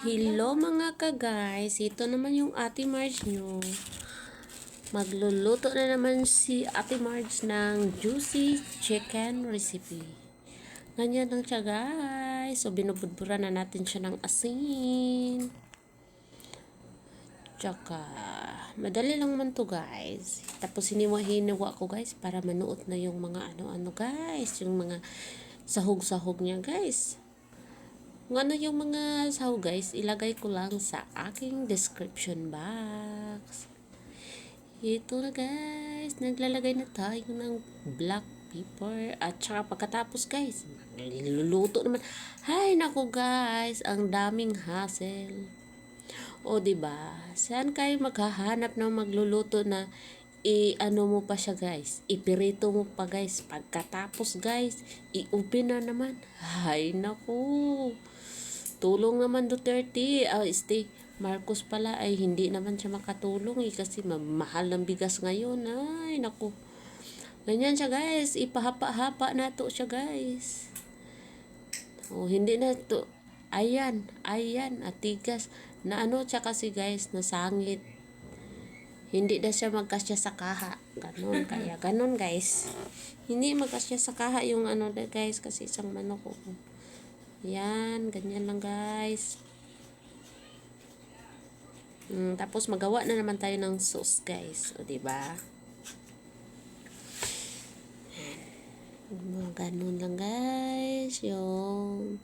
Hello mga ka-guys, ito naman yung Ate Marge nyo. Magluluto na naman si Ate Marge ng juicy chicken recipe. Ganyan lang siya guys. So binubudbura na natin siya ng asin. Tsaka madali lang man to guys. Tapos hiniwa ko guys para manuot na yung mga ano-ano guys. Yung mga sahog-sahog niya guys. Kung ano yung mga sahog guys, ilagay ko lang sa aking description box. Ito na guys, naglalagay na tayo ng black pepper at saka pagkatapos guys, niluluto naman. Hay nako guys, ang daming hassle. O diba? Saan kayo maghahanap ng magluluto na ano mo pa siya guys, ipirito mo pa guys, pagkatapos guys, i-open na naman. Hay nako. Tulong naman Duterte, Marcos pala ay hindi naman siya makatulong kasi mahal ng bigas ngayon. Ay, naku. Ganyan siya guys, ipahapa-hapa na to siya guys. Oh, hindi na to. Ayan, atigas. Na ano siya kasi guys, nasangit. Hindi na siya magkasya sa kaha. Ganon, kaya ganon guys. Hindi magkasya sa kaha yung ano guys, kasi isang manok ko. Yan, ganyan lang guys. Tapos magawa na naman tayo ng sauce guys. O diba? Ganun lang guys. Yung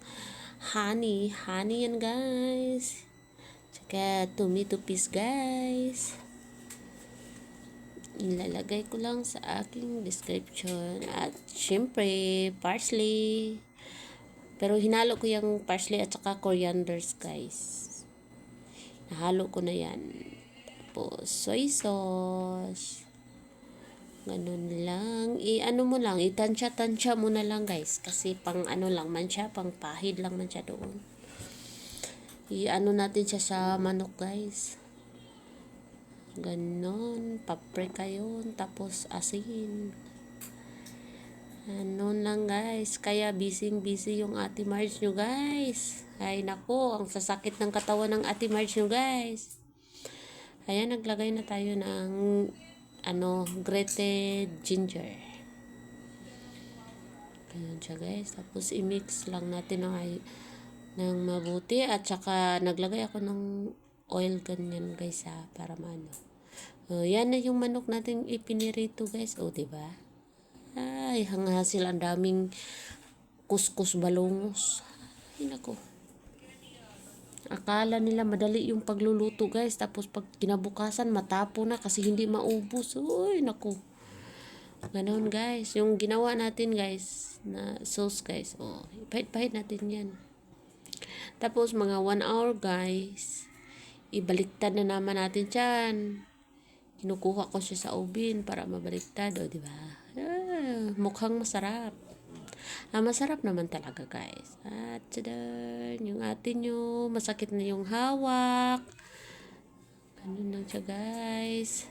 honey yan guys. Tsaka tomato paste guys. Ilalagay ko lang sa aking description. At syempre, parsley. Pero hinalo ko yung parsley at saka corianders guys. Nahalo ko na yan. Tapos soy sauce. Ganun lang. Ano mo lang, itansya-tansya mo na lang guys. Kasi pang ano lang man siya, pang pahid lang man siya doon. Ano natin siya sa manok guys. Ganon. Paprika yun. Tapos asin. Ano lang guys, kaya busy yung Ate Marge nyo guys. Ay nako, ang sasakit ng katawan ng Ate Marge nyo guys. Ayan, naglagay na tayo ng grated ginger. Ayan siya guys. Tapos i-mix lang natin ng mabuti. At saka naglagay ako ng oil ganyan guys para maano. Yan na yung manok natin ipinirito guys. O diba? Ay, hanghasil ang daming kuskus balongos. Ay, nako. Akala nila madali yung pagluluto guys. Tapos pag kinabukasan, matapo na kasi hindi maubos. Uy, nako. Ganon guys. Yung ginawa natin guys, na sauce guys. Oh, pahit-pahit natin yan. Tapos mga 1 hour guys, ibaliktad na naman natin dyan. Kinukuha ko siya sa oven para mabaliktad. O, diba? Mukhang masarap. Masarap naman talaga guys. At tadaan, yung atin nyo, masakit na yung hawak. Ganun lang siya guys.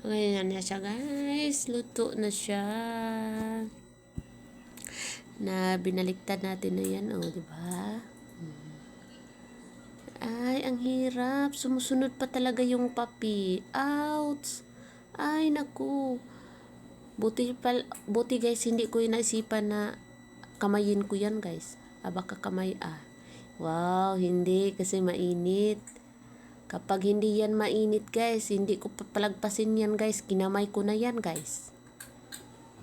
Ganyan na siya guys. Luto na siya. Na binaliktad natin na yan. O, diba? Ay, ang hirap. Sumusunod pa talaga yung papi. Ouch! Ay, naku. Buti guys, hindi ko inaisipan na kamayin ko yan guys. Baka kamay Wow, hindi kasi mainit. Kapag hindi yan mainit guys, hindi ko papalagpasin yan guys. Kinamay ko na yan guys.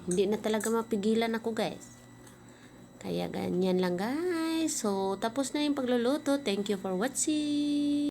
Hindi na talaga mapigilan ako guys. Kaya ganyan lang guys. So, tapos na yung pagluluto. Thank you for watching.